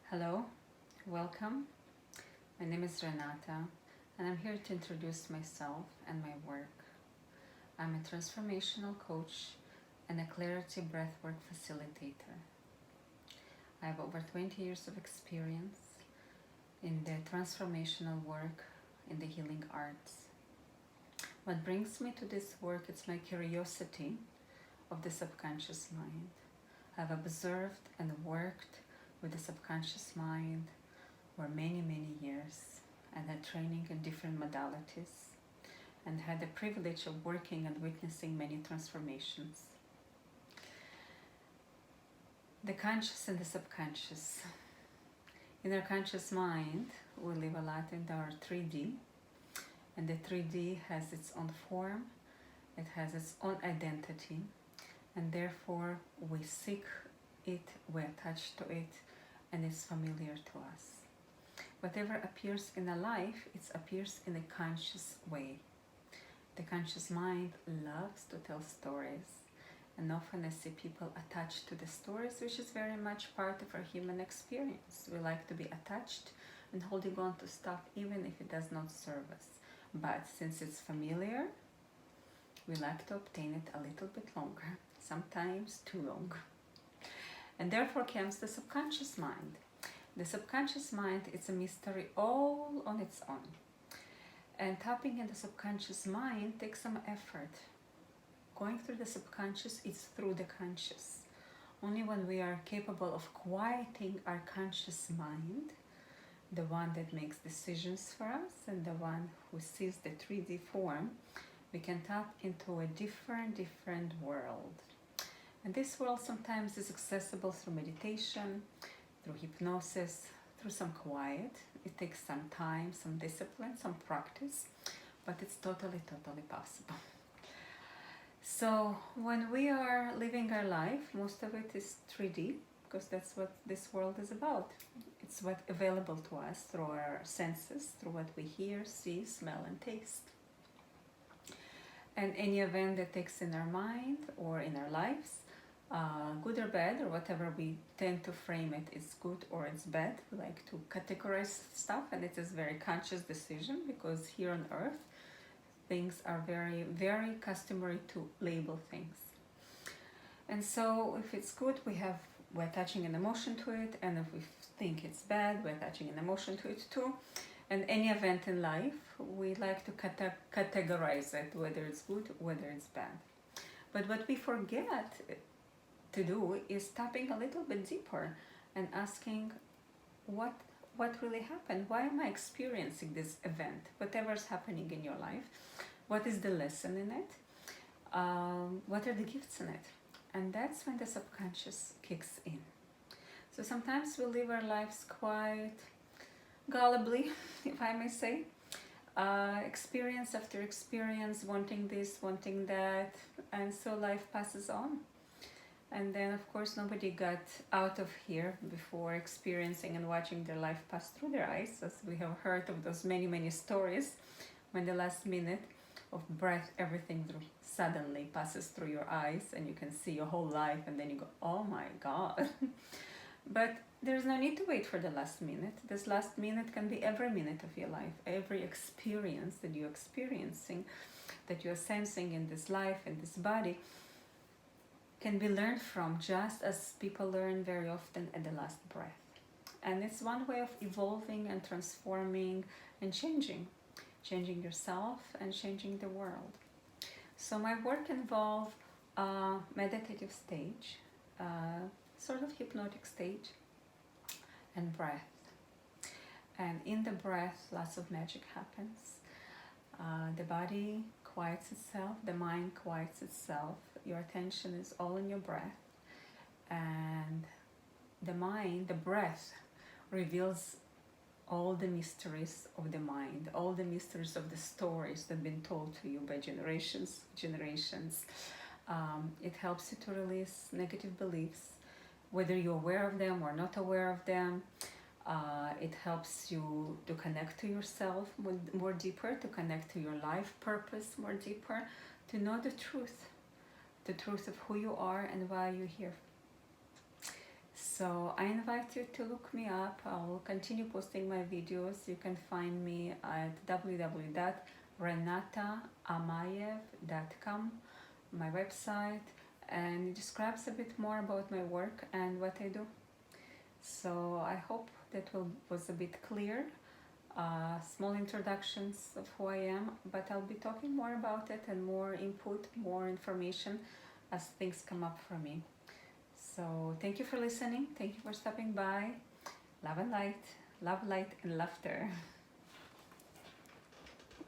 Hello, welcome. My name is Renata, and I'm here to introduce myself and my work. I'm a transformational coach and a clarity breathwork facilitator. I have over 20 years of experience in the transformational work in the healing arts. What brings me to this work is my curiosity of the subconscious mind. I've observed and worked with the subconscious mind for many years and had training in different modalities and had the privilege of working and witnessing many transformations. The conscious and the subconscious. In our conscious mind, we live a lot in our 3D, and the 3D has its own form, it has its own identity, and therefore we seek it, we attach to it, and it's familiar to us. Whatever appears in a life, it appears in a conscious way. The conscious mind loves to tell stories, and often I see people attached to the stories, which is very much part of our human experience. We like to be attached and holding on to stuff even if it does not serve us. But since it's familiar, we like to obtain it a little bit longer, sometimes too long. And therefore comes the subconscious mind. The subconscious mind is a mystery all on its own. And tapping in the subconscious mind takes some effort. Going through the subconscious is through the conscious. Only when we are capable of quieting our conscious mind, the one that makes decisions for us and the one who sees the 3D form, we can tap into a different world. And this world sometimes is accessible through meditation, through hypnosis, through some quiet. It takes some time, some discipline, some practice, but it's totally possible. So when we are living our life, most of it is 3D, because that's what this world is about. It's what's available to us through our senses, through what we hear, see, smell, and taste. And any event that takes in our mind or in our lives, good or bad, or whatever we tend to frame it, is good or it's bad. We like to categorize stuff, and it is a very conscious decision, because here on earth things are very customary to label things. And so if it's good, we're attaching an emotion to it, and if we think it's bad, we're attaching an emotion to it too. And any event in life, we like to categorize it, whether it's good, whether it's bad. But what we forget to do is tapping a little bit deeper and asking what really happened. Why am I experiencing this event? Whatever's happening in your life, what is the lesson in it? What are the gifts in it? And that's when the subconscious kicks in. So sometimes we live our lives quite gullibly, if I may say, experience after experience, wanting this, wanting that, and so life passes on. And then, of course, nobody got out of here before experiencing and watching their life pass through their eyes, as we have heard of those many stories, when the last minute of breath, everything suddenly passes through your eyes and you can see your whole life, and then you go, oh my God. But there's no need to wait for the last minute. This last minute can be every minute of your life, every experience that you're experiencing, that you're sensing in this life, in this body, can be learned from, just as people learn very often at the last breath. And it's one way of evolving and transforming and changing yourself and changing the world. So my work involves a meditative stage, sort of hypnotic stage, and breath. And in the breath, lots of magic happens. The body quiets itself, the mind quiets itself, your attention is all in your breath, and the mind, the breath, reveals all the mysteries of the mind, all the mysteries of the stories that have been told to you by generations. It helps you to release negative beliefs, whether you're aware of them or not aware of them. It helps you to connect to yourself more deeper, to connect to your life purpose more deeper, to know the truth of who you are and why you're here. So I invite you to look me up. I will continue posting my videos. You can find me at www.renataamayev.com, my website, and it describes a bit more about my work and what I do. So I hope that was a bit clear. Small introductions of who I am, but I'll be talking more about it and more input, more information as things come up for me. So thank you for listening. Thank you for stopping by. Love and light, and laughter.